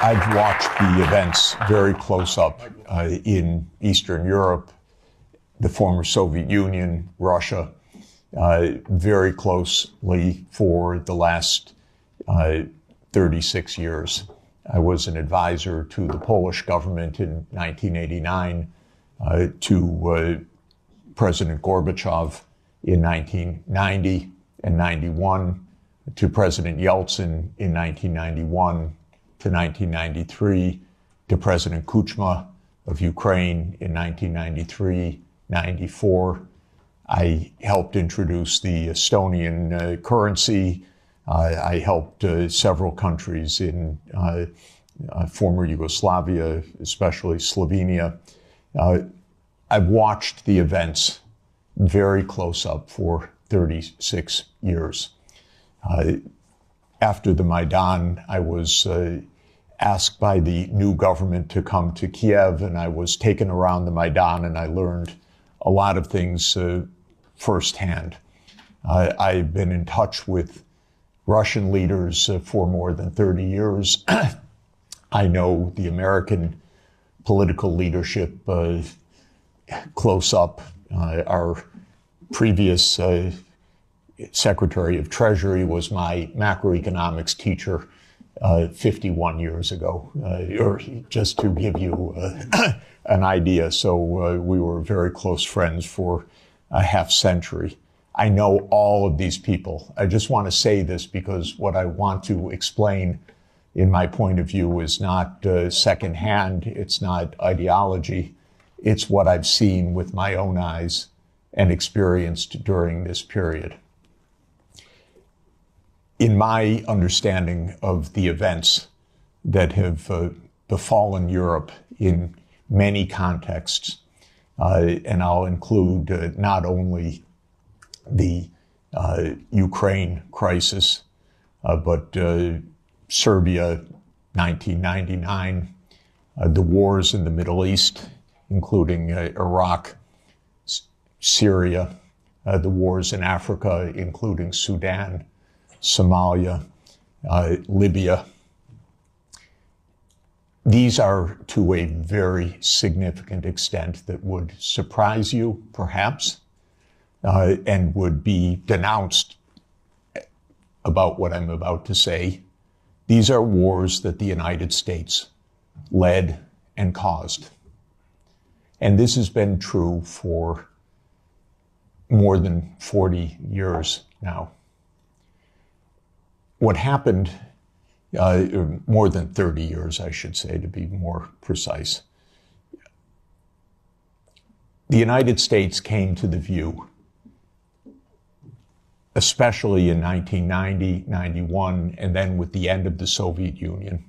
I've watched the events very close up in Eastern Europe, the former Soviet Union, Russia, very closely for the last 36 years. I was an advisor to the Polish government in 1989, to President Gorbachev in 1990 and 91, to President Yeltsin in 1991 to 1993, to President Kuchma of Ukraine in 1993-94. I helped introduce the Estonian currency. I helped several countries in former Yugoslavia, especially Slovenia. I've watched the events very close up for 36 years. After the Maidan, I was asked by the new government to come to Kiev, and I was taken around the Maidan, and I learned a lot of things firsthand. I've been in touch with Russian leaders for more than 30 years. I know the American political leadership close up. Our previous Secretary of Treasury was my macroeconomics teacher 51 years ago, or just to give you an idea. So we were very close friends for a half century. I know all of these people. I just want to say this because what I want to explain in my point of view is not secondhand. It's not ideology. It's what I've seen with my own eyes and experienced during this period. In my understanding of the events that have befallen Europe in many contexts, and I'll include not only the Ukraine crisis, but Serbia, 1999, the wars in the Middle East, including Iraq, Syria, the wars in Africa, including Sudan, Somalia, Libya. These are to a very significant extent that would surprise you, perhaps, and would be denounced about what I'm about to say. These are wars that the United States led and caused. And this has been true for more than 40 years now. What happened, more than 30 years, I should say, to be more precise. The United States came to the view, especially in 1990, 91, and then with the end of the Soviet Union,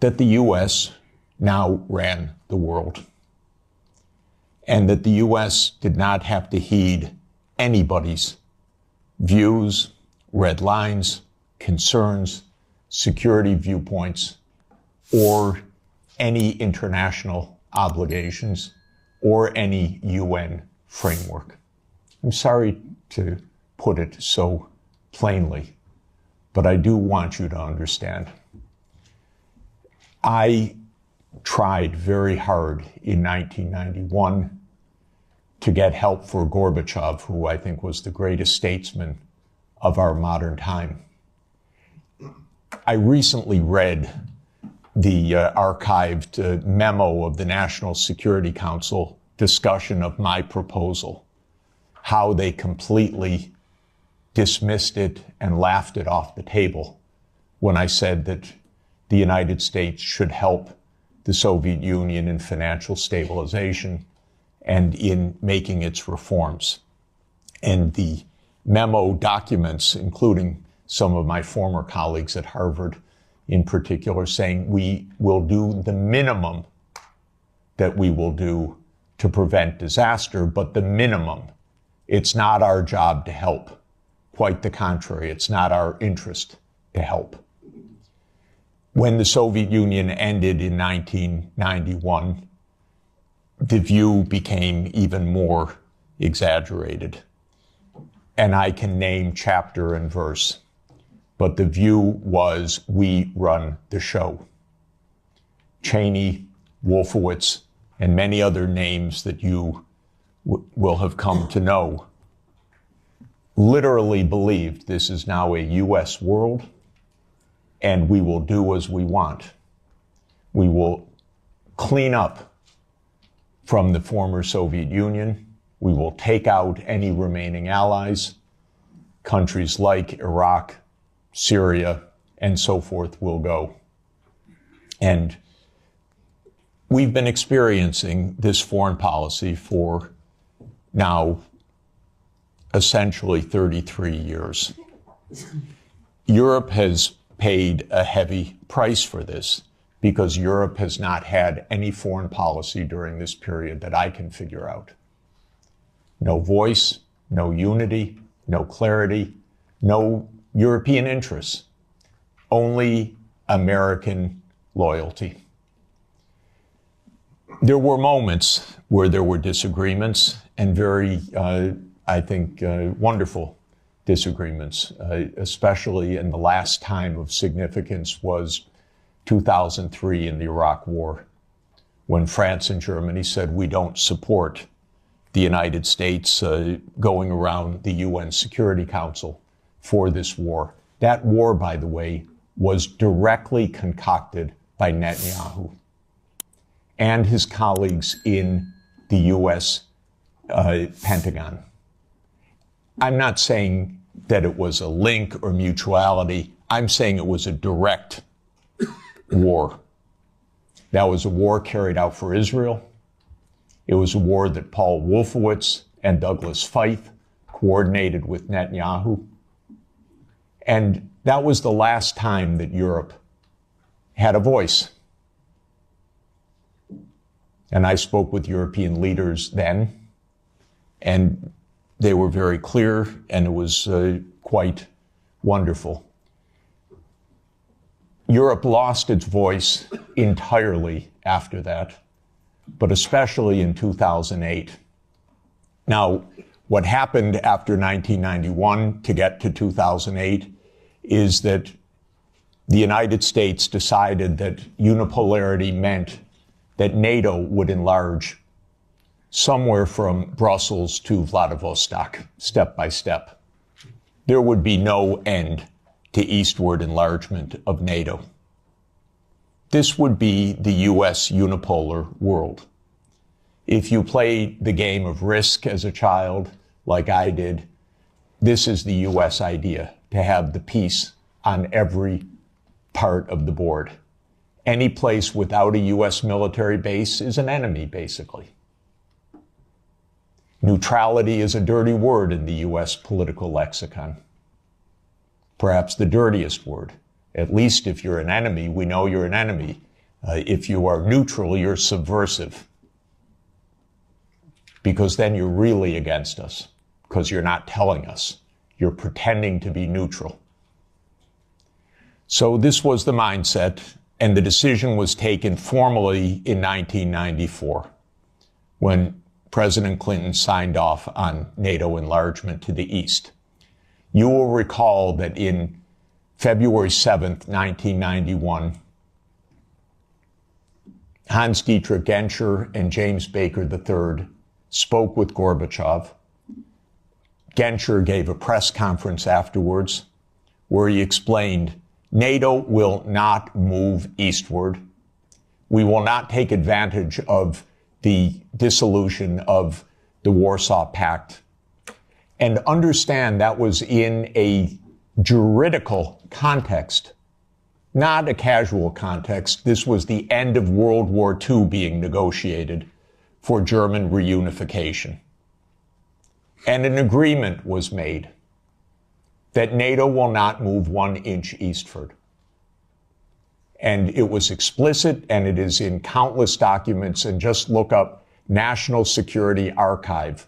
that the U.S. now ran the world, and that the U.S. did not have to heed anybody's views, red lines, concerns, security viewpoints, or any international obligations, or any UN framework. I'm sorry to put it so plainly, but I do want you to understand. I tried very hard in 1991 to get help for Gorbachev, who I think was the greatest statesman of our modern time. I recently read the archived memo of the National Security Council discussion of my proposal, how they completely dismissed it and laughed it off the table when I said that the United States should help the Soviet Union in financial stabilization and in making its reforms. And the memo documents, including some of my former colleagues at Harvard in particular, saying we will do the minimum that we will do to prevent disaster, but the minimum. It's not our job to help. Quite the contrary, it's not our interest to help. When the Soviet Union ended in 1991, the view became even more exaggerated. And I can name chapter and verse, but the view was we run the show. Cheney, Wolfowitz, and many other names that you will have come to know, literally believed this is now a U.S. world, and we will do as we want. We will clean up from the former Soviet Union. We will take out any remaining allies. Countries like Iraq, Syria, and so forth will go. And we've been experiencing this foreign policy for now essentially 33 years. Europe has paid a heavy price for this because Europe has not had any foreign policy during this period that I can figure out. No voice, no unity, no clarity, no European interests, only American loyalty. There were moments where there were disagreements, and very, I think, wonderful disagreements, especially in the last time of significance was 2003 in the Iraq War, when France and Germany said we don't support the United States going around the UN Security Council for this war. That war, by the way, was directly concocted by Netanyahu and his colleagues in the U.S. Pentagon. I'm not saying that it was a link or mutuality. I'm saying it was a direct war. That was a war carried out for Israel. It was a war that Paul Wolfowitz and Douglas Feith coordinated with Netanyahu. And that was the last time that Europe had a voice. And I spoke with European leaders then, and they were very clear, and it was quite wonderful. Europe lost its voice entirely after that, but especially in 2008. Now, what happened after 1991 to get to 2008 is that the United States decided that unipolarity meant that NATO would enlarge somewhere from Brussels to Vladivostok, step by step. There would be no end to eastward enlargement of NATO. This would be the U.S. unipolar world. If you play the game of Risk as a child, like I did, this is the U.S. idea, to have the peace on every part of the board. Any place without a U.S. military base is an enemy, basically. Neutrality is a dirty word in the U.S. political lexicon. Perhaps the dirtiest word. At least if you're an enemy, we know you're an enemy. If you are neutral, you're subversive. Because then you're really against us, because you're not telling us. You're pretending to be neutral. So this was the mindset, and the decision was taken formally in 1994, when President Clinton signed off on NATO enlargement to the east. You will recall that in February 7th, 1991, Hans-Dietrich Genscher and James Baker III spoke with Gorbachev. Genscher gave a press conference afterwards where he explained, NATO will not move eastward. We will not take advantage of the dissolution of the Warsaw Pact. And understand that was in a juridical context, not a casual context. This was the end of World War II being negotiated for German reunification. And an agreement was made that NATO will not move 1 inch eastward. And it was explicit, and it is in countless documents, and just look up National Security Archive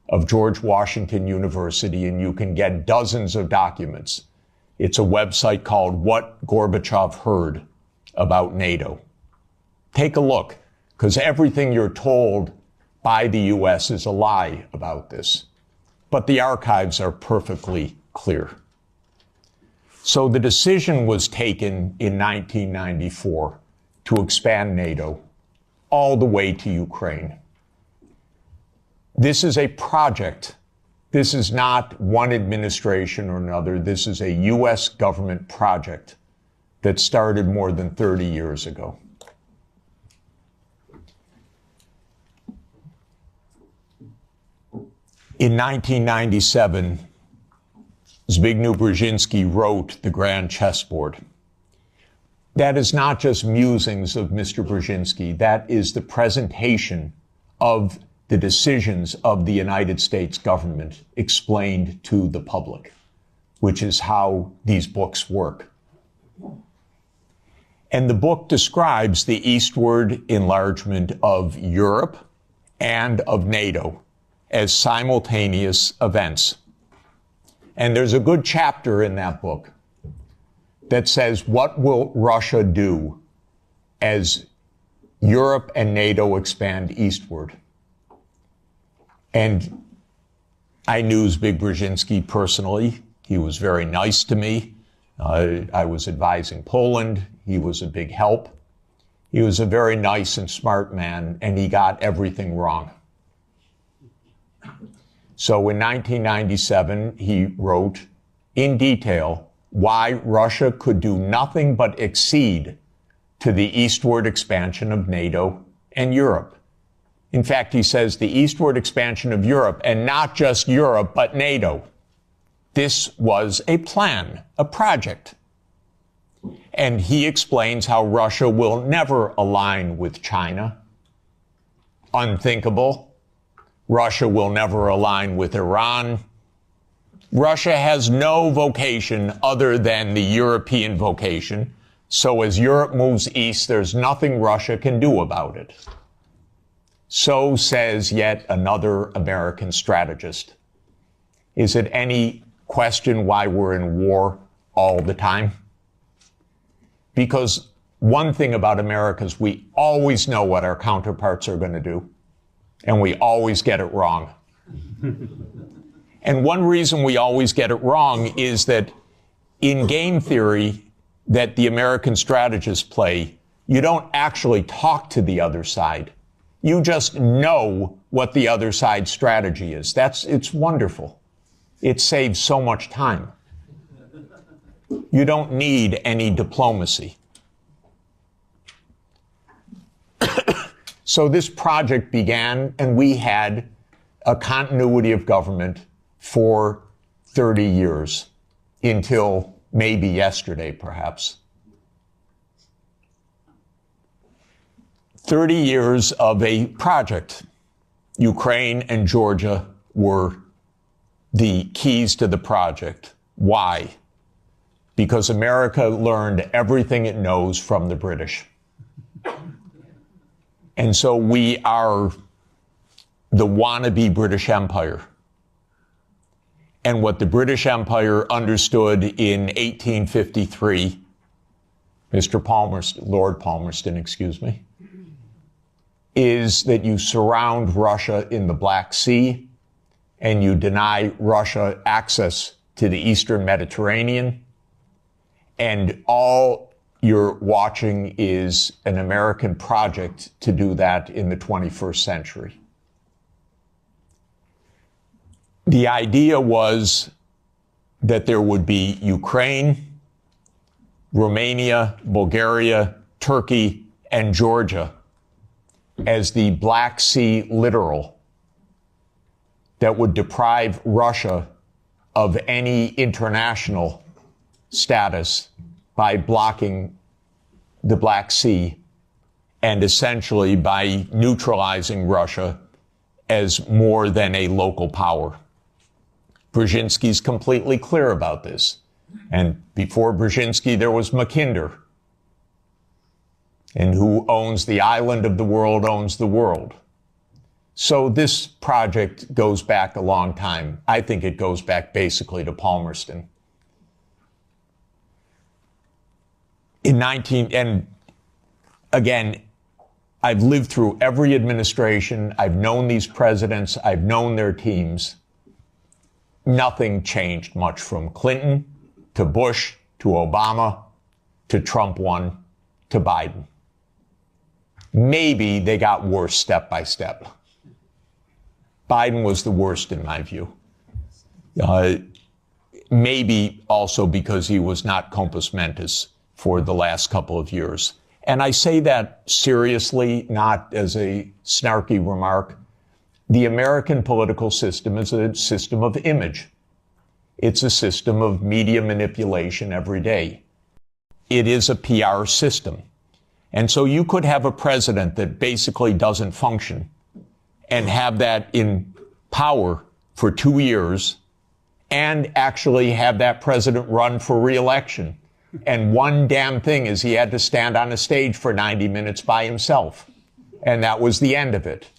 of George Washington University, and you can get dozens of documents. It's a website called What Gorbachev Heard About NATO. Take a look, because everything you're told by the U.S. is a lie about this. But the archives are perfectly clear. So the decision was taken in 1994 to expand NATO all the way to Ukraine. This is a project. This is not one administration or another. This is a U.S. government project that started more than 30 years ago. In 1997, Zbigniew Brzezinski wrote The Grand Chessboard. That is not just musings of Mr. Brzezinski. That is the presentation of the decisions of the United States government explained to the public, which is how these books work. And the book describes the eastward enlargement of Europe and of NATO as simultaneous events. And there's a good chapter in that book that says, what will Russia do as Europe and NATO expand eastward? And I knew Zbigniew Brzezinski personally. He was very nice to me. I was advising Poland. He was a big help. He was a very nice and smart man, and he got everything wrong. So in 1997, he wrote in detail why Russia could do nothing but accede to the eastward expansion of NATO and Europe. In fact, he says the eastward expansion of Europe, and not just Europe, but NATO. This was a plan, a project. And he explains how Russia will never align with China. Unthinkable. Russia will never align with Iran. Russia has no vocation other than the European vocation. So as Europe moves east, there's nothing Russia can do about it. So says yet another American strategist. Is it any question why we're in war all the time? Because one thing about America is we always know what our counterparts are going to do, and we always get it wrong. And one reason we always get it wrong is that in game theory that the American strategists play, you don't actually talk to the other side. You just know what the other side's strategy is. It's wonderful. It saves so much time. You don't need any diplomacy. So this project began, and we had a continuity of government for 30 years, until maybe yesterday, perhaps. 30 years of a project. Ukraine and Georgia were the keys to the project. Why? Because America learned everything it knows from the British. And so we are the wannabe British Empire. And what the British Empire understood in 1853, Lord Palmerston, excuse me, is that you surround Russia in the Black Sea and you deny Russia access to the Eastern Mediterranean. And all you're watching is an American project to do that in the 21st century. The idea was that there would be Ukraine, Romania, Bulgaria, Turkey, and Georgia as the Black Sea littoral that would deprive Russia of any international status by blocking the Black Sea and essentially by neutralizing Russia as more than a local power. Brzezinski's completely clear about this. And before Brzezinski, there was Mackinder. And who owns the island of the world owns the world. So this project goes back a long time. I think it goes back basically to Palmerston. And again, I've lived through every administration. I've known these presidents. I've known their teams. Nothing changed much from Clinton to Bush to Obama to Trump 1 to Biden. Maybe they got worse step by step. Biden was the worst in my view. Maybe also because he was not compos mentis for the last couple of years. And I say that seriously, not as a snarky remark. The American political system is a system of image. It's a system of media manipulation every day. It is a PR system. And so you could have a president that basically doesn't function and have that in power for 2 years and actually have that president run for re-election. And one damn thing is he had to stand on a stage for 90 minutes by himself. And that was the end of it.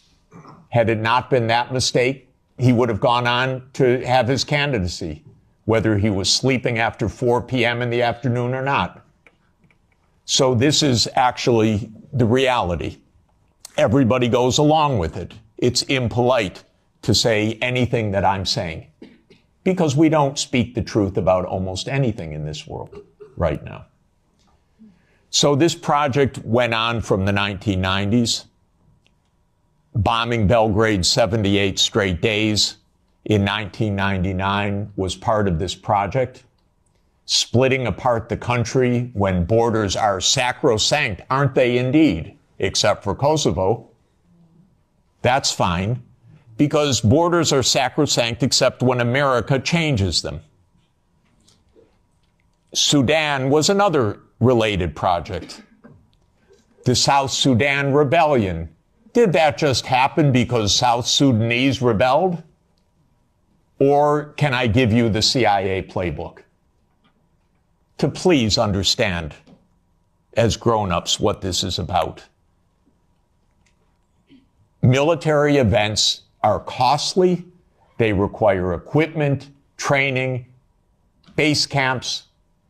Had it not been that mistake, he would have gone on to have his candidacy, whether he was sleeping after 4 p.m. in the afternoon or not. So this is actually the reality. Everybody goes along with it. It's impolite to say anything that I'm saying, because we don't speak the truth about almost anything in this world right now. So this project went on from the 1990s, bombing Belgrade 78 straight days in 1999 was part of this project. Splitting apart the country when borders are sacrosanct, aren't they indeed? Except for Kosovo. That's fine, because borders are sacrosanct except when America changes them. Sudan was another related project. The South Sudan Rebellion. Did that just happen because South Sudanese rebelled? Or can I give you the CIA playbook to please understand as grown-ups what this is about? Military events are costly. They require equipment, training, base camps,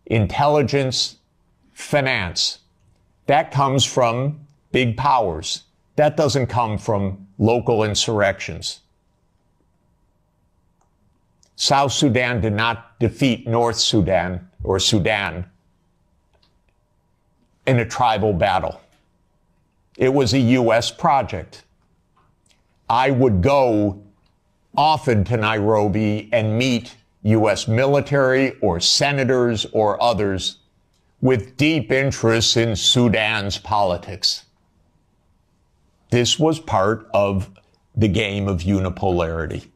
intelligence, finance. That comes from big powers. That doesn't come from local insurrections. South Sudan did not defeat North Sudan or Sudan in a tribal battle. It was a U.S. project. I would go often to Nairobi and meet U.S. military or senators or others with deep interests in Sudan's politics. This was part of the game of unipolarity.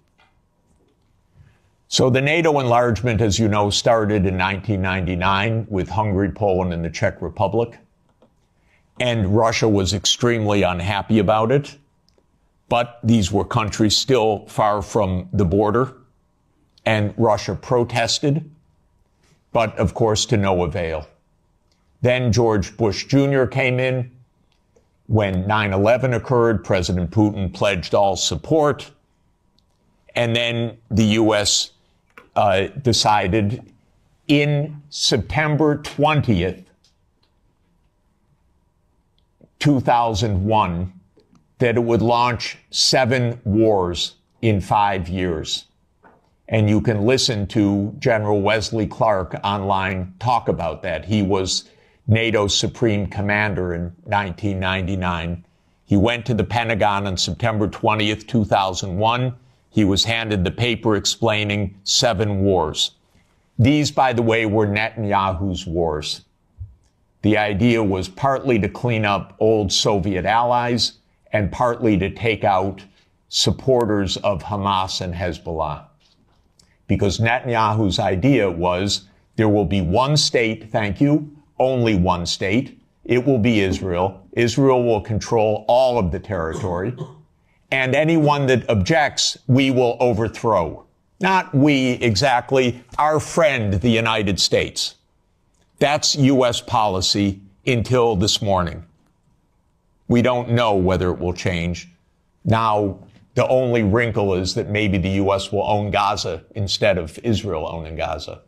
So the NATO enlargement, as you know, started in 1999 with Hungary, Poland, and the Czech Republic. And Russia was extremely unhappy about it. But these were countries still far from the border. And Russia protested, but of course to no avail. Then George Bush Jr. came in. When 9/11 occurred, President Putin pledged all support. And then the U.S. Decided in September 20th, 2001, that it would launch 7 wars in 5 years. And you can listen to General Wesley Clark online talk about that. He was NATO's Supreme Commander in 1999. He went to the Pentagon on September 20th, 2001. He was handed the paper explaining 7 wars. These, by the way, were Netanyahu's wars. The idea was partly to clean up old Soviet allies and partly to take out supporters of Hamas and Hezbollah. Because Netanyahu's idea was there will be one state, thank you, only one state. It will be Israel. Israel will control all of the territory. And anyone that objects, we will overthrow. Not we exactly, our friend, the United States. That's U.S. policy until this morning. We don't know whether it will change. Now, the only wrinkle is that maybe the U.S. will own Gaza instead of Israel owning Gaza.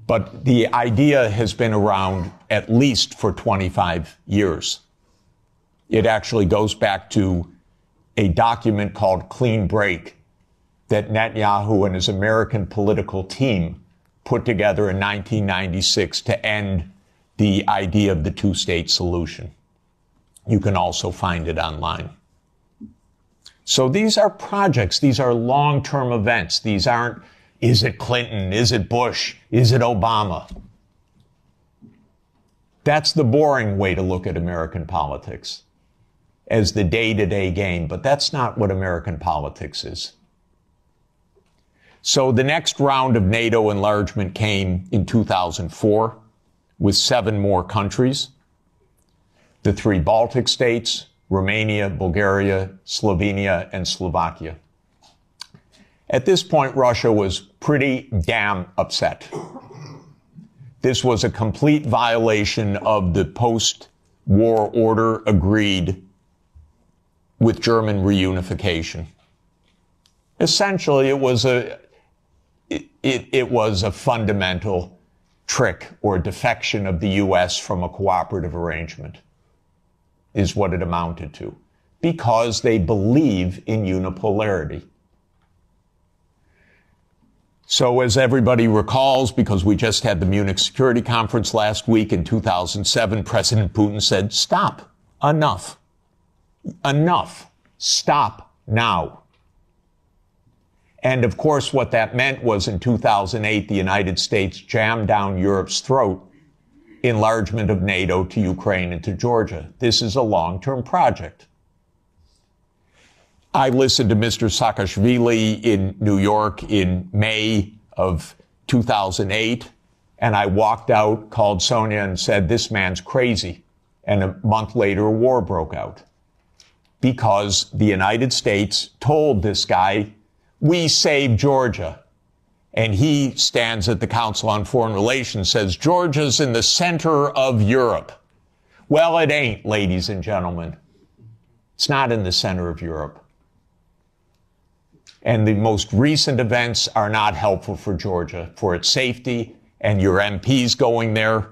But the idea has been around at least for 25 years. It actually goes back to a document called Clean Break that Netanyahu and his American political team put together in 1996 to end the idea of the two-state solution. You can also find it online. So these are projects. These are long-term events. These aren't, is it Clinton? Is it Bush? Is it Obama? That's the boring way to look at American politics, as the day-to-day game. But that's not what American politics is. So the next round of NATO enlargement came in 2004 with 7 more countries. The 3 Baltic states, Romania, Bulgaria, Slovenia, and Slovakia. At this point, Russia was pretty damn upset. This was a complete violation of the post-war order agreed with German reunification. Essentially, it was a fundamental trick or defection of the U.S. from a cooperative arrangement, is what it amounted to, because they believe in unipolarity. So as everybody recalls, because we just had the Munich Security Conference last week in 2007, President Putin said, stop, enough, stop now. And of course, what that meant was in 2008, the United States jammed down Europe's throat enlargement of NATO to Ukraine and to Georgia. This is a long-term project. I listened to Mr. Saakashvili in New York in May of 2008, and I walked out, called Sonia, and said, this man's crazy. And a month later, a war broke out. Because the United States told this guy, we saved Georgia. And he stands at the Council on Foreign Relations, says, Georgia's in the center of Europe. Well, it ain't, ladies and gentlemen. It's not in the center of Europe. And the most recent events are not helpful for Georgia, for its safety, and your MPs going there,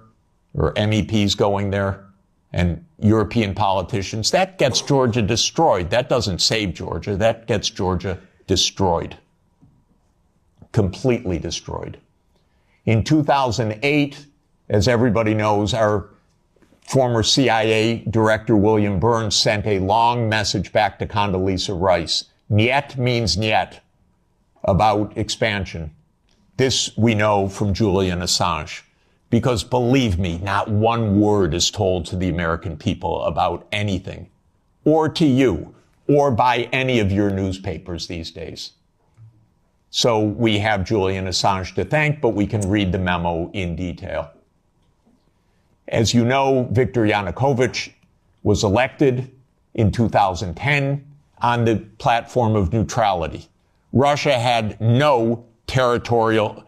or MEPs going there, and European politicians. That gets Georgia destroyed. That doesn't save Georgia. That gets Georgia destroyed. Completely destroyed. In 2008, as everybody knows, our former CIA director, William Burns, sent a long message back to Condoleezza Rice. Niet means niet, about expansion. This we know from Julian Assange. Because believe me, not one word is told to the American people about anything, or to you, or by any of your newspapers these days. So we have Julian Assange to thank, but we can read the memo in detail. As you know, Viktor Yanukovych was elected in 2010 on the platform of neutrality. Russia had no territorial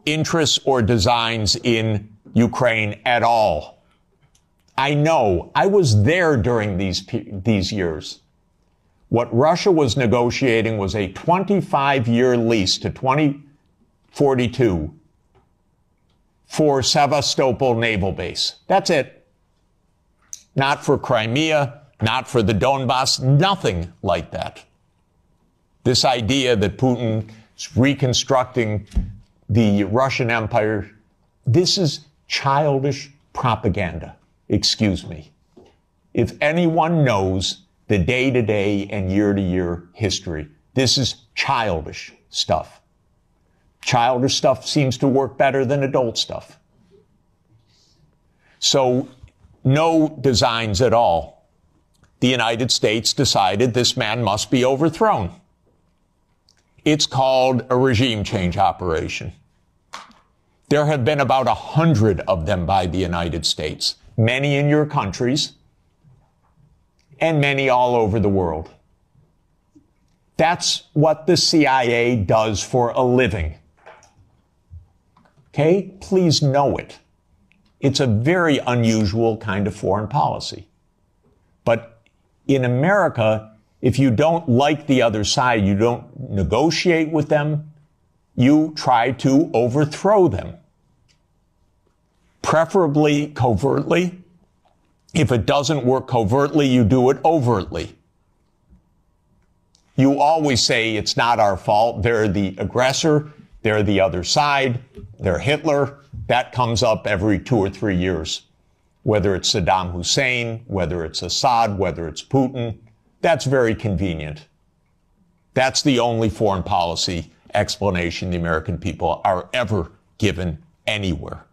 interests or designs in Ukraine at all. I know. I was there during these years. What Russia was negotiating was a 25-year lease to 2042 for Sevastopol Naval Base. That's it. Not for Crimea, not for the Donbass, nothing like that. This idea that Putin is reconstructing the Russian Empire, this is childish propaganda. Excuse me. If anyone knows the day-to-day and year-to-year history, this is childish stuff. Childish stuff seems to work better than adult stuff. So, no designs at all. The United States decided this man must be overthrown. It's called a regime change operation. There have been about 100 of them by the United States, many in your countries, and many all over the world. That's what the CIA does for a living. Okay? Please know it. It's a very unusual kind of foreign policy. But in America, if you don't like the other side, you don't negotiate with them, you try to overthrow them. Preferably covertly. If it doesn't work covertly, you do it overtly. You always say it's not our fault. They're the aggressor. They're the other side. They're Hitler. That comes up every 2 or 3 years. whether it's Saddam Hussein, whether it's Assad, whether it's Putin. That's very convenient. That's the only foreign policy explanation the American people are ever given anywhere.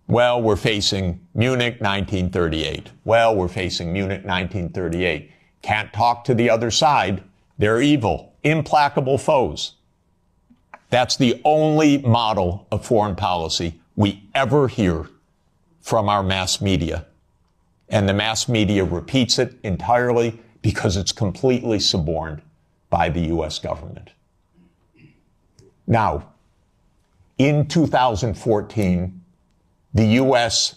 Well, we're facing Munich 1938. Well, we're facing Munich 1938. Can't talk to the other side. They're evil, implacable foes. That's the only model of foreign policy we ever hear from our mass media. And the mass media repeats it entirely because it's completely suborned by the U.S. government. Now, in 2014, the U.S.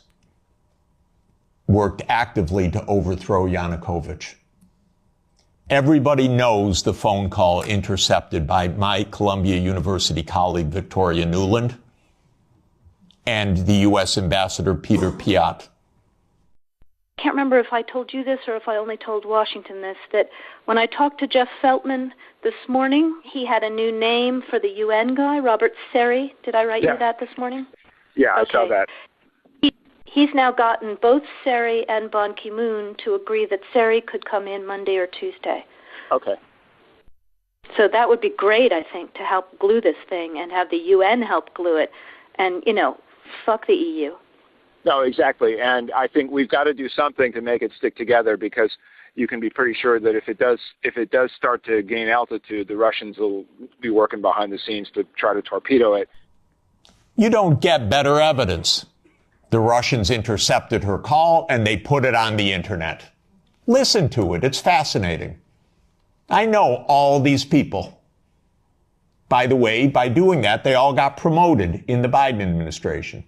worked actively to overthrow Yanukovych. Everybody knows the phone call intercepted by my Columbia University colleague, Victoria Nuland, and the U.S. Ambassador Peter Piot. I can't remember if I told you this or if I only told Washington this, that when I talked to Jeff Feltman this morning, he had a new name for the UN guy, Robert Seri. Did I write you that this morning? Yeah, okay. I saw that. He's now gotten both Seri and Ban Ki-moon to agree that Seri could come in Monday or Tuesday. Okay. So that would be great, I think, to help glue this thing and have the UN help glue it. And, you know, fuck the EU. No, exactly. And I think we've got to do something to make it stick together, because you can be pretty sure that if it does start to gain altitude, the Russians will be working behind the scenes to try to torpedo it. You don't get better evidence. The Russians intercepted her call and they put it on the internet. Listen to it. It's fascinating. I know all these people. By the way, by doing that, they all got promoted in the Biden administration.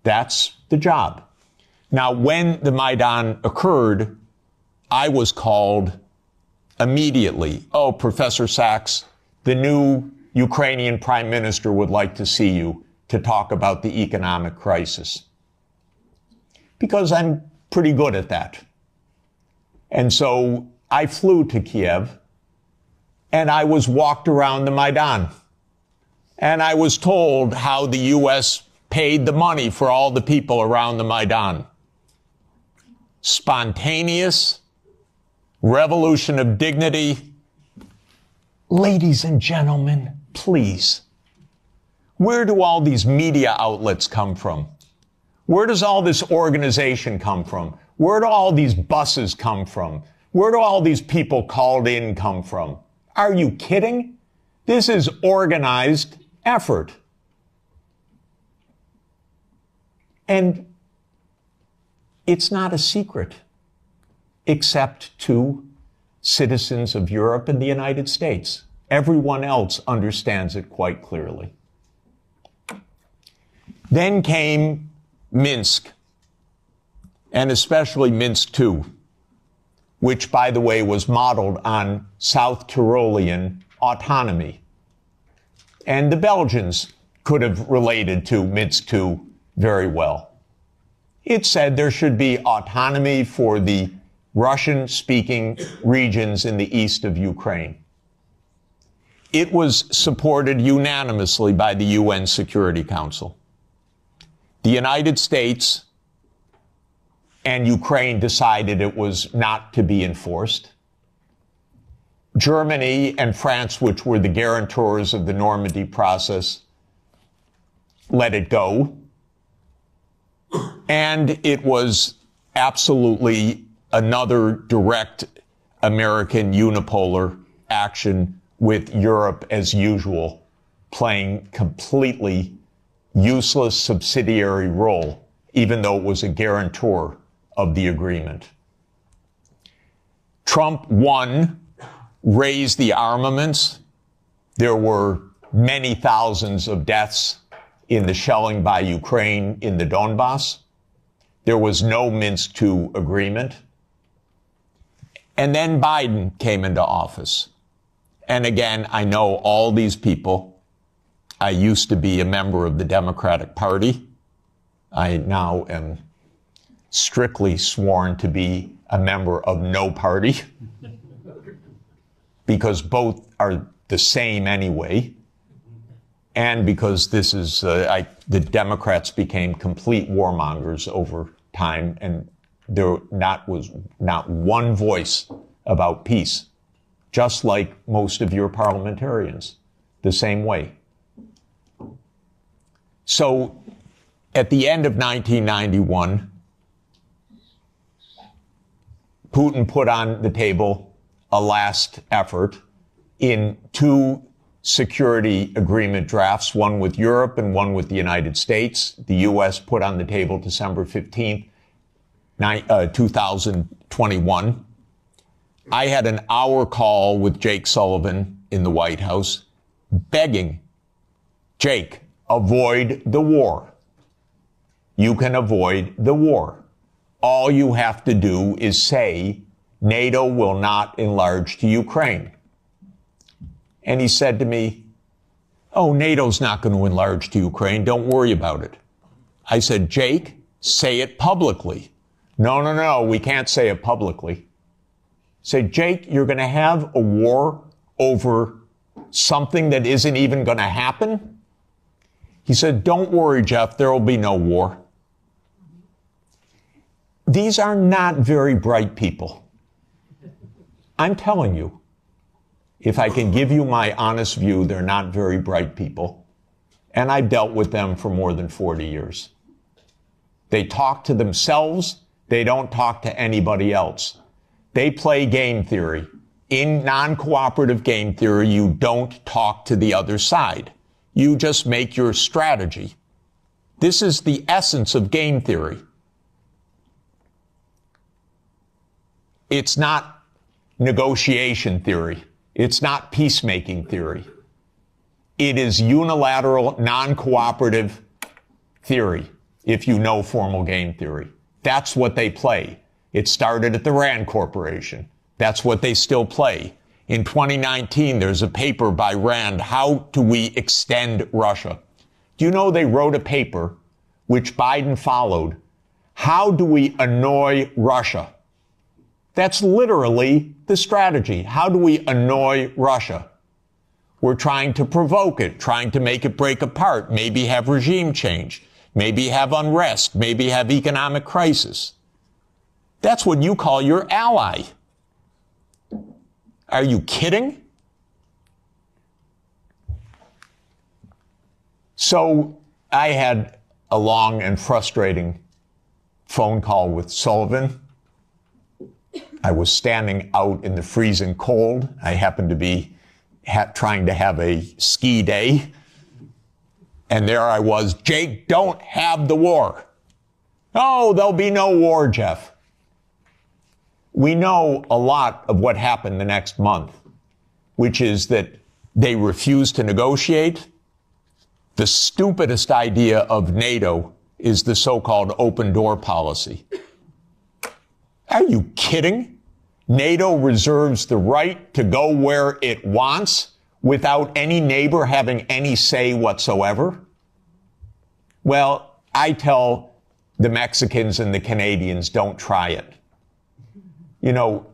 That's the job. Now, when the Maidan occurred, I was called immediately. Oh, Professor Sachs, the new Ukrainian prime minister would like to see you to talk about the economic crisis. Because I'm pretty good at that. And so I flew to Kiev and I was walked around the Maidan. And I was told how the U.S. paid the money for all the people around the Maidan. Spontaneous, revolution of dignity. Ladies and gentlemen, please. Where do all these media outlets come from? Where does all this organization come from? Where do all these buses come from? Where do all these people called in come from? Are you kidding? This is organized effort. And it's not a secret, except to citizens of Europe and the United States. Everyone else understands it quite clearly. Then came Minsk, and especially Minsk II, which, by the way, was modeled on South Tyrolean autonomy. And the Belgians could have related to Minsk II very well. It said there should be autonomy for the Russian-speaking regions in the east of Ukraine. It was supported unanimously by the UN Security Council. The United States and Ukraine decided it was not to be enforced. Germany and France, which were the guarantors of the Normandy process, let it go. And it was absolutely another direct American unipolar action with Europe, as usual, playing completely useless subsidiary role, even though it was a guarantor of the agreement. Trump won, raised the armaments. There were many thousands of deaths in the shelling by Ukraine in the Donbass. There was no Minsk II agreement. And then Biden came into office. And again, I know all these people. I used to be a member of the Democratic Party. I now am strictly sworn to be a member of no party, because both are the same anyway. and because this is, the Democrats became complete warmongers over time, and there was not one voice about peace, just like most of your parliamentarians, the same way. So at the end of 1991, Putin put on the table a last effort in 2 security agreement drafts, one with Europe and one with the United States. The U.S. put on the table December 15th, 2021. I had an hour call with Jake Sullivan in the White House begging, Jake, avoid the war. You can avoid the war. All you have to do is say NATO will not enlarge to Ukraine. And he said to me, oh, NATO's not going to enlarge to Ukraine. Don't worry about it. I said, Jake, say it publicly. No, we can't say it publicly. I said, Jake, you're going to have a war over something that isn't even going to happen? He said, don't worry, Jeff, there will be no war. These are not very bright people. I'm telling you, if I can give you my honest view, they're not very bright people. And I've dealt with them for more than 40 years. They talk to themselves. They don't talk to anybody else. They play game theory. In non-cooperative game theory, you don't talk to the other side. You just make your strategy. This is the essence of game theory. It's not negotiation theory. It's not peacemaking theory. It is unilateral, non-cooperative theory, if you know formal game theory. That's what they play. It started at the Rand Corporation. That's what they still play. In 2019, there's a paper by Rand, How Do We Extend Russia? Do you know they wrote a paper, which Biden followed, How Do We Annoy Russia? That's literally the strategy. How do we annoy Russia? We're trying to provoke it, trying to make it break apart, maybe have regime change, maybe have unrest, maybe have economic crisis. That's what you call your ally. Are you kidding? So I had a long and frustrating phone call with Sullivan. I was standing out in the freezing cold. I happened to be trying to have a ski day. And there I was, Jake, don't have the war. Oh, there'll be no war, Jeff. We know a lot of what happened the next month, which is that they refused to negotiate. The stupidest idea of NATO is the so-called open door policy. Are you kidding? NATO reserves the right to go where it wants without any neighbor having any say whatsoever? Well, I tell the Mexicans and the Canadians, don't try it. You know,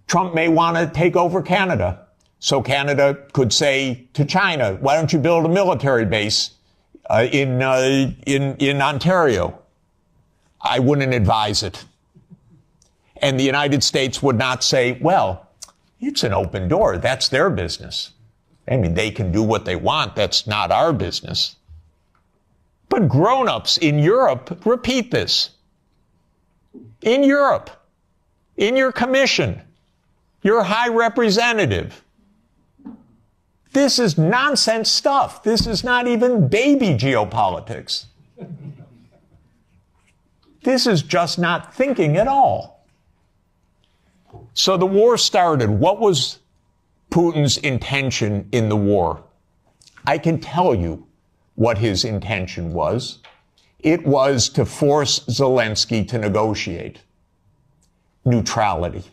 Trump may want to take over Canada. So Canada could say to China, why don't you build a military base in Ontario? I wouldn't advise it. And the United States would not say, well, it's an open door. That's their business. I mean, they can do what they want. That's not our business. But grown-ups in Europe repeat this. In Europe, in your commission, your high representative. This is nonsense stuff. This is not even baby geopolitics. This is just not thinking at all. So the war started. What was Putin's intention in the war? I can tell you what his intention was. It was to force Zelensky to negotiate neutrality.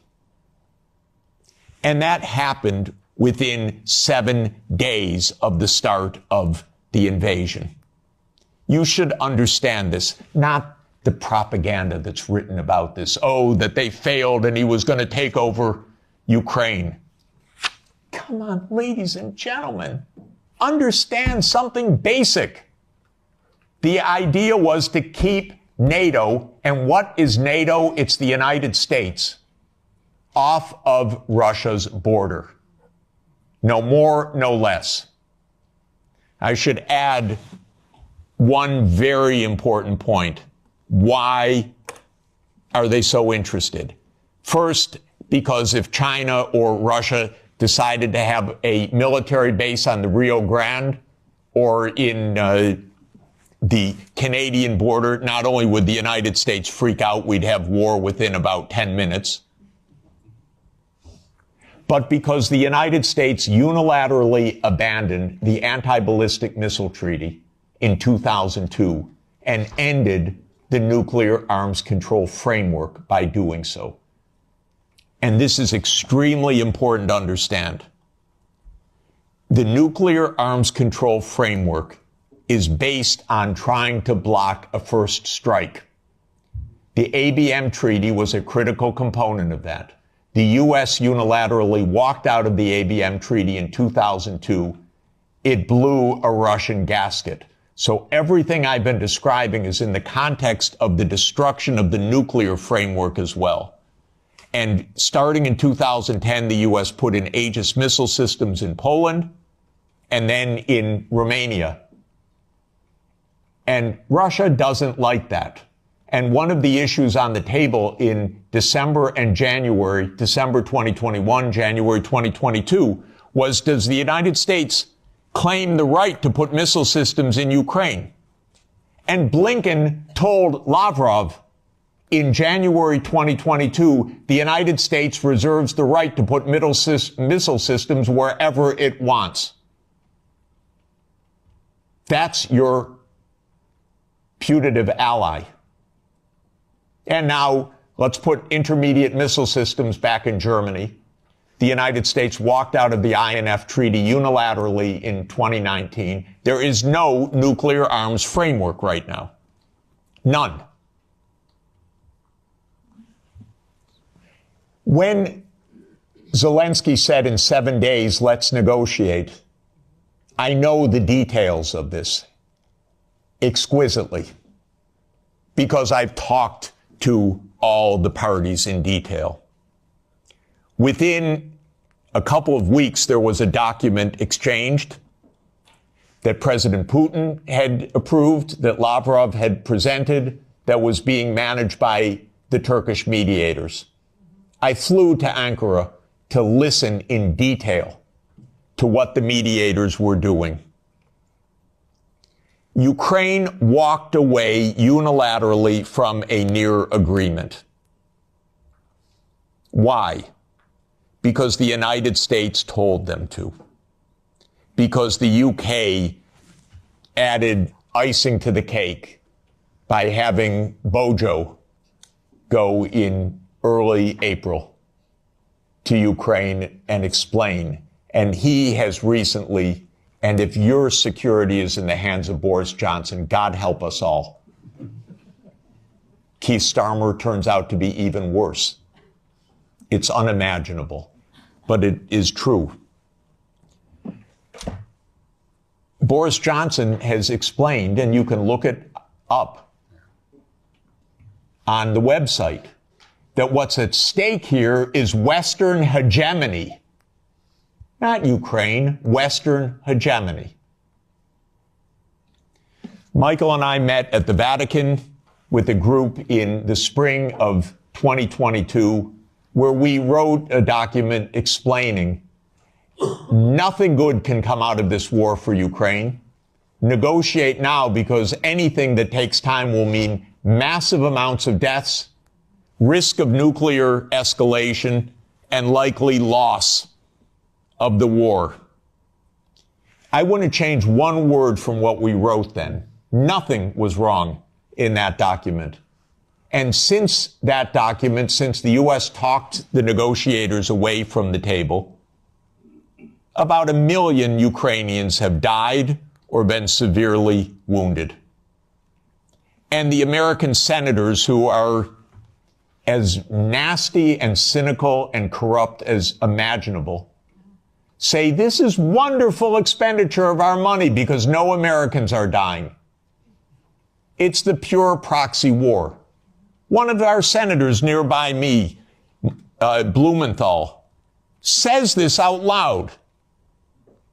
And that happened within 7 days of the start of the invasion. You should understand this, not the propaganda that's written about this. Oh, that they failed and he was going to take over Ukraine. Come on, ladies and gentlemen. Understand something basic. The idea was to keep NATO, and what is NATO? It's the United States, off of Russia's border. No more, no less. I should add one very important point. Why are they so interested? First, because if China or Russia decided to have a military base on the Rio Grande or in the Canadian border, not only would the United States freak out, we'd have war within about 10 minutes, but because the United States unilaterally abandoned the Anti-Ballistic Missile Treaty in 2002 and ended the nuclear arms control framework by doing so. And this is extremely important to understand. The nuclear arms control framework is based on trying to block a first strike. The ABM treaty was a critical component of that. The U.S. unilaterally walked out of the ABM treaty in 2002. It blew a Russian gasket. So everything I've been describing is in the context of the destruction of the nuclear framework as well. And starting in 2010, the U.S. put in Aegis missile systems in Poland and then in Romania. And Russia doesn't like that. And one of the issues on the table in December and January, December 2021, January 2022, was, does the United States claim the right to put missile systems in Ukraine? And Blinken told Lavrov in January 2022, the United States reserves the right to put missile systems wherever it wants. That's your putative ally. And now let's put intermediate missile systems back in Germany. The United States walked out of the INF treaty unilaterally in 2019. There is no nuclear arms framework right now. None. When Zelensky said in 7 days, let's negotiate, I know the details of this exquisitely because I've talked to all the parties in detail. Within a couple of weeks, there was a document exchanged that President Putin had approved, that Lavrov had presented, that was being managed by the Turkish mediators. I flew to Ankara to listen in detail to what the mediators were doing. Ukraine walked away unilaterally from a near agreement. Why? Because the United States told them to. Because the UK added icing to the cake by having Bojo go in early April to Ukraine and explain. And he has recently, and if your security is in the hands of Boris Johnson, God help us all. Keith Starmer turns out to be even worse. It's unimaginable, but it is true. Boris Johnson has explained, and you can look it up on the website, that what's at stake here is Western hegemony. Not Ukraine, Western hegemony. Michael and I met at the Vatican with a group in the spring of 2022, where we wrote a document explaining nothing good can come out of this war for Ukraine. Negotiate now, because anything that takes time will mean massive amounts of deaths, risk of nuclear escalation, and likely loss of the war. I want to change one word from what we wrote then. Nothing was wrong in that document. And since that document, since the U.S. talked the negotiators away from the table, about 1 million Ukrainians have died or been severely wounded. And the American senators, who are as nasty and cynical and corrupt as imaginable, say this is wonderful expenditure of our money because no Americans are dying. It's the pure proxy war. One of our senators nearby me, Blumenthal, says this out loud.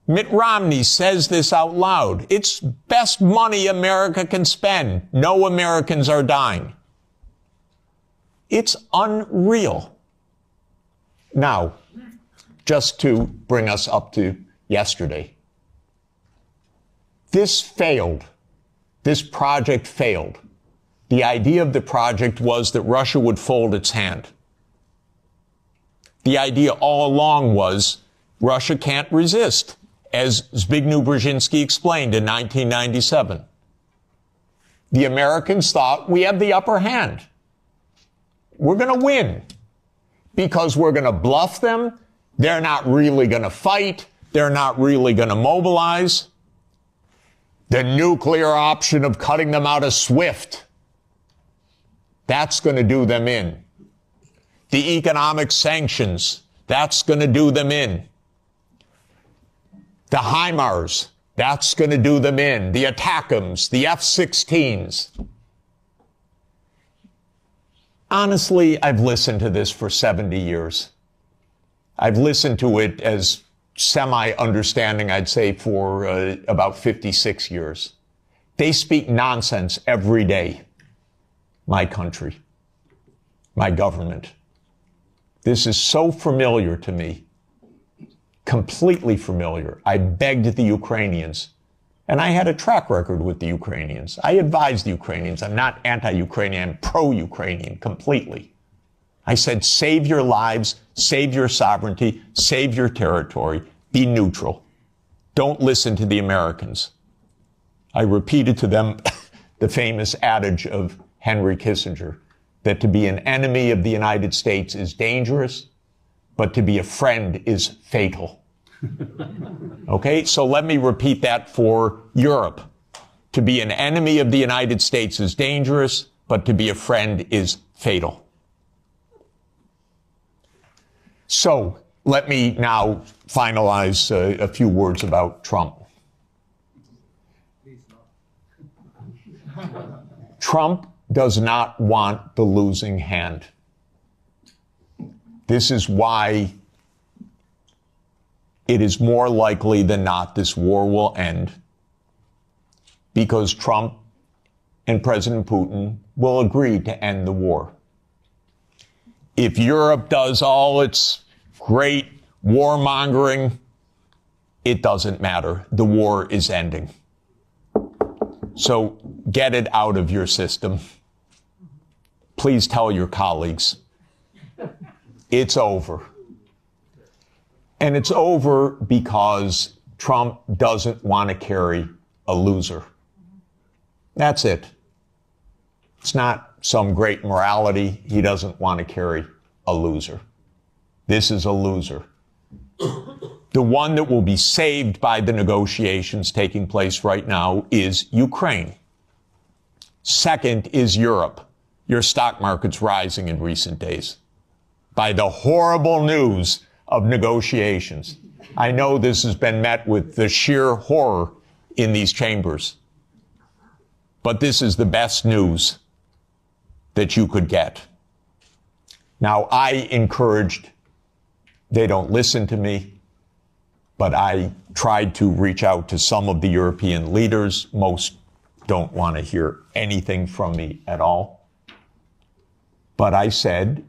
Mitt Romney says this out loud. It's best money America can spend. No Americans are dying. It's unreal. Now, just to bring us up to yesterday, this failed. This project failed. The idea of the project was that Russia would fold its hand. The idea all along was Russia can't resist, as Zbigniew Brzezinski explained in 1997. The Americans thought we have the upper hand. We're going to win because we're going to bluff them. They're not really going to fight. They're not really going to mobilize. The nuclear option of cutting them out of SWIFT, that's going to do them in. The economic sanctions, that's going to do them in. The HIMARS, that's going to do them in. The ATACMS, the F-16s. Honestly, I've listened to this for 70 years. I've listened to it as semi-understanding, I'd say, for about 56 years. They speak nonsense every day. My country, my government. This is so familiar to me, completely familiar. I begged the Ukrainians, and I had a track record with the Ukrainians. I advised the Ukrainians. I'm not anti-Ukrainian, I'm pro-Ukrainian completely. I said, save your lives, save your sovereignty, save your territory, be neutral. Don't listen to the Americans. I repeated to them the famous adage of Henry Kissinger, that to be an enemy of the United States is dangerous, but to be a friend is fatal. Okay, so let me repeat that for Europe. To be an enemy of the United States is dangerous, but to be a friend is fatal. So let me now finalize a few words about Trump. Trump does not want the losing hand. This is why it is more likely than not this war will end, because Trump and President Putin will agree to end the war. If Europe does all its great warmongering, it doesn't matter. The war is ending. So get it out of your system. Please tell your colleagues. It's over. And it's over because Trump doesn't want to carry a loser. That's it. It's not some great morality. He doesn't want to carry a loser. This is a loser. The one that will be saved by the negotiations taking place right now is Ukraine. Second is Europe. Your stock market's rising in recent days by the horrible news of negotiations. I know this has been met with the sheer horror in these chambers, but this is the best news that you could get. Now, I encouraged, they don't listen to me, but I tried to reach out to some of the European leaders. Most don't want to hear anything from me at all. But I said,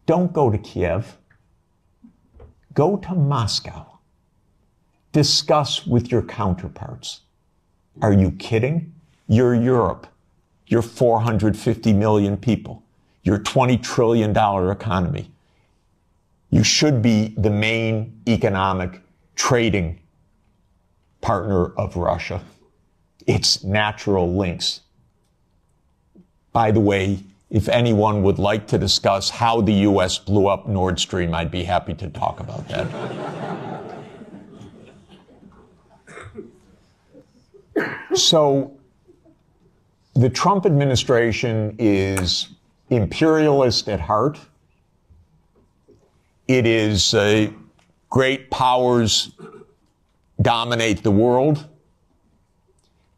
don't go to Kiev. Go to Moscow. Discuss with your counterparts. Are you kidding? You're Europe. You're 450 million people. You're a $20 trillion economy. You should be the main economic trading partner of Russia. It's natural links. By the way, if anyone would like to discuss how the U.S. blew up Nord Stream, I'd be happy to talk about that. So, the Trump administration is imperialist at heart. It is great powers dominate the world.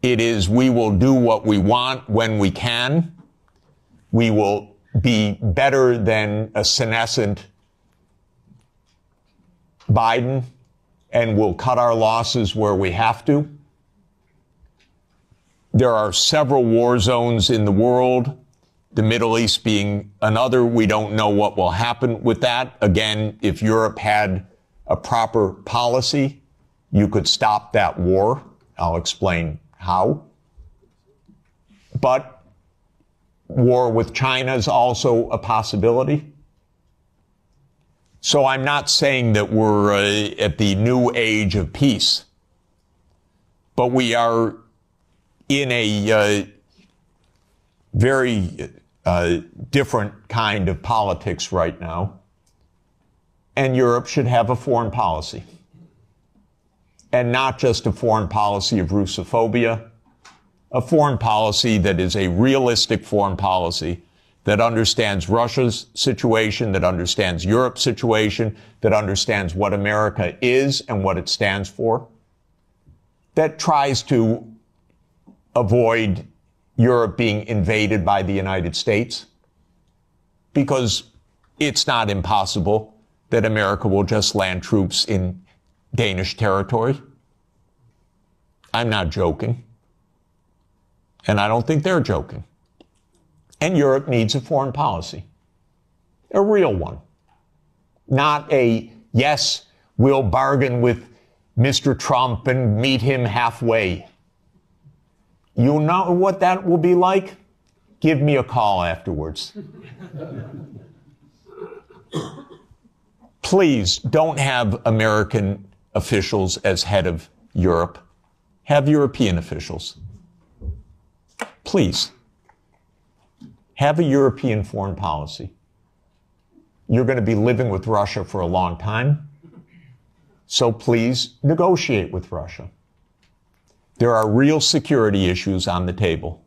It is, we will do what we want when we can. We will be better than a senescent Biden, and we'll cut our losses where we have to. There are several war zones in the world, the Middle East being another. We don't know what will happen with that. Again, if Europe had a proper policy, you could stop that war. I'll explain how. But war with China is also a possibility. So I'm not saying that we're at the new age of peace, but we are in a very different kind of politics right now. And Europe should have a foreign policy. And not just a foreign policy of Russophobia, a foreign policy that is a realistic foreign policy that understands Russia's situation, that understands Europe's situation, that understands what America is and what it stands for, that tries to avoid Europe being invaded by the United States, because it's not impossible that America will just land troops in Danish territory. I'm not joking. And I don't think they're joking. And Europe needs a foreign policy. A real one. Not a, yes, we'll bargain with Mr. Trump and meet him halfway. You know what that will be like? Give me a call afterwards. Please don't have American officials as head of Europe. Have European officials. Please. Have a European foreign policy. You're going to be living with Russia for a long time. So please negotiate with Russia. There are real security issues on the table.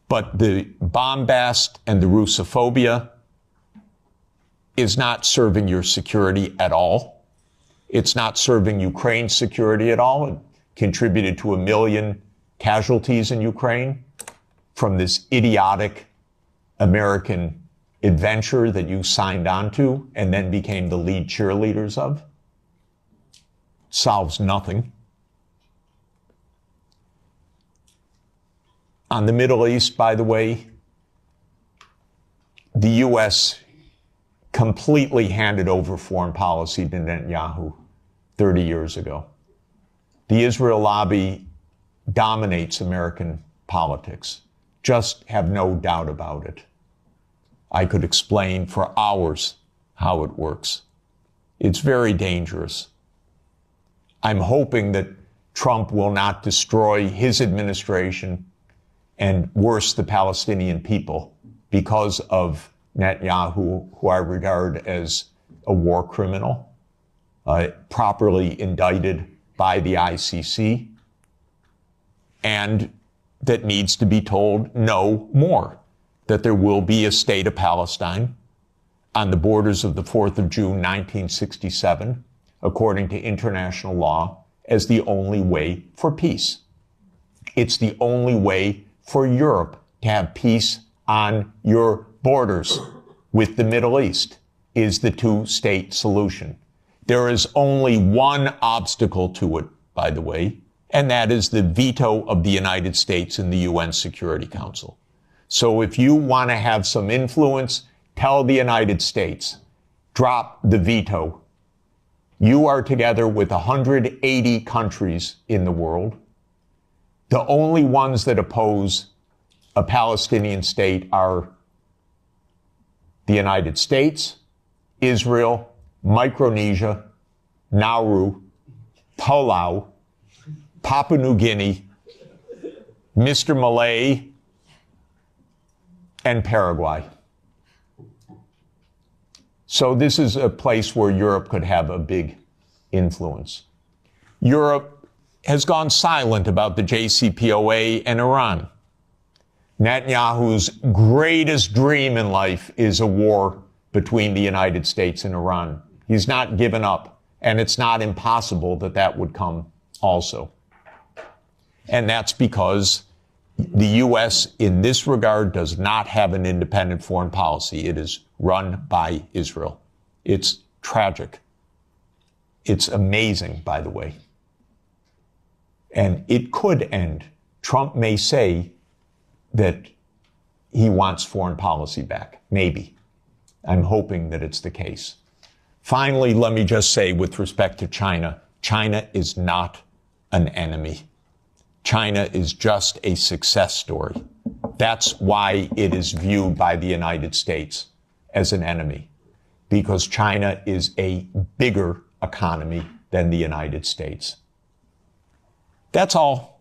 But the bombast and the Russophobia is not serving your security at all. It's not serving Ukraine's security at all. It contributed to 1 million casualties in Ukraine from this idiotic American adventure that you signed on to and then became the lead cheerleaders of. Solves nothing. On the Middle East, by the way, the U.S. completely handed over foreign policy to Netanyahu 30 years ago. The Israel lobby dominates American politics. Just have no doubt about it. I could explain for hours how it works. It's very dangerous. I'm hoping that Trump will not destroy his administration and worse, the Palestinian people, because of Netanyahu, who I regard as a war criminal, properly indicted by the ICC, and that needs to be told no more, that there will be a state of Palestine on the borders of the 4th of June, 1967, according to international law, as the only way for peace. It's the only way for Europe to have peace on your borders with the Middle East, is the two-state solution. There is only one obstacle to it, by the way, and that is the veto of the United States in the UN Security Council. So if you want to have some influence, tell the United States, drop the veto. You are together with 180 countries in the world. The only ones that oppose a Palestinian state are the United States, Israel, Micronesia, Nauru, Palau, Papua New Guinea, Mr. Malay, and Paraguay. So this is a place where Europe could have a big influence. Europe has gone silent about the JCPOA and Iran. Netanyahu's greatest dream in life is a war between the United States and Iran. He's not given up. And it's not impossible that that would come also. And that's because the U.S. in this regard does not have an independent foreign policy. It is run by Israel. It's tragic. It's amazing, by the way. And it could end. Trump may say that he wants foreign policy back. Maybe. I'm hoping that it's the case. Finally, let me just say with respect to China, China is not an enemy. China is just a success story. That's why it is viewed by the United States as an enemy, because China is a bigger economy than the United States. That's all.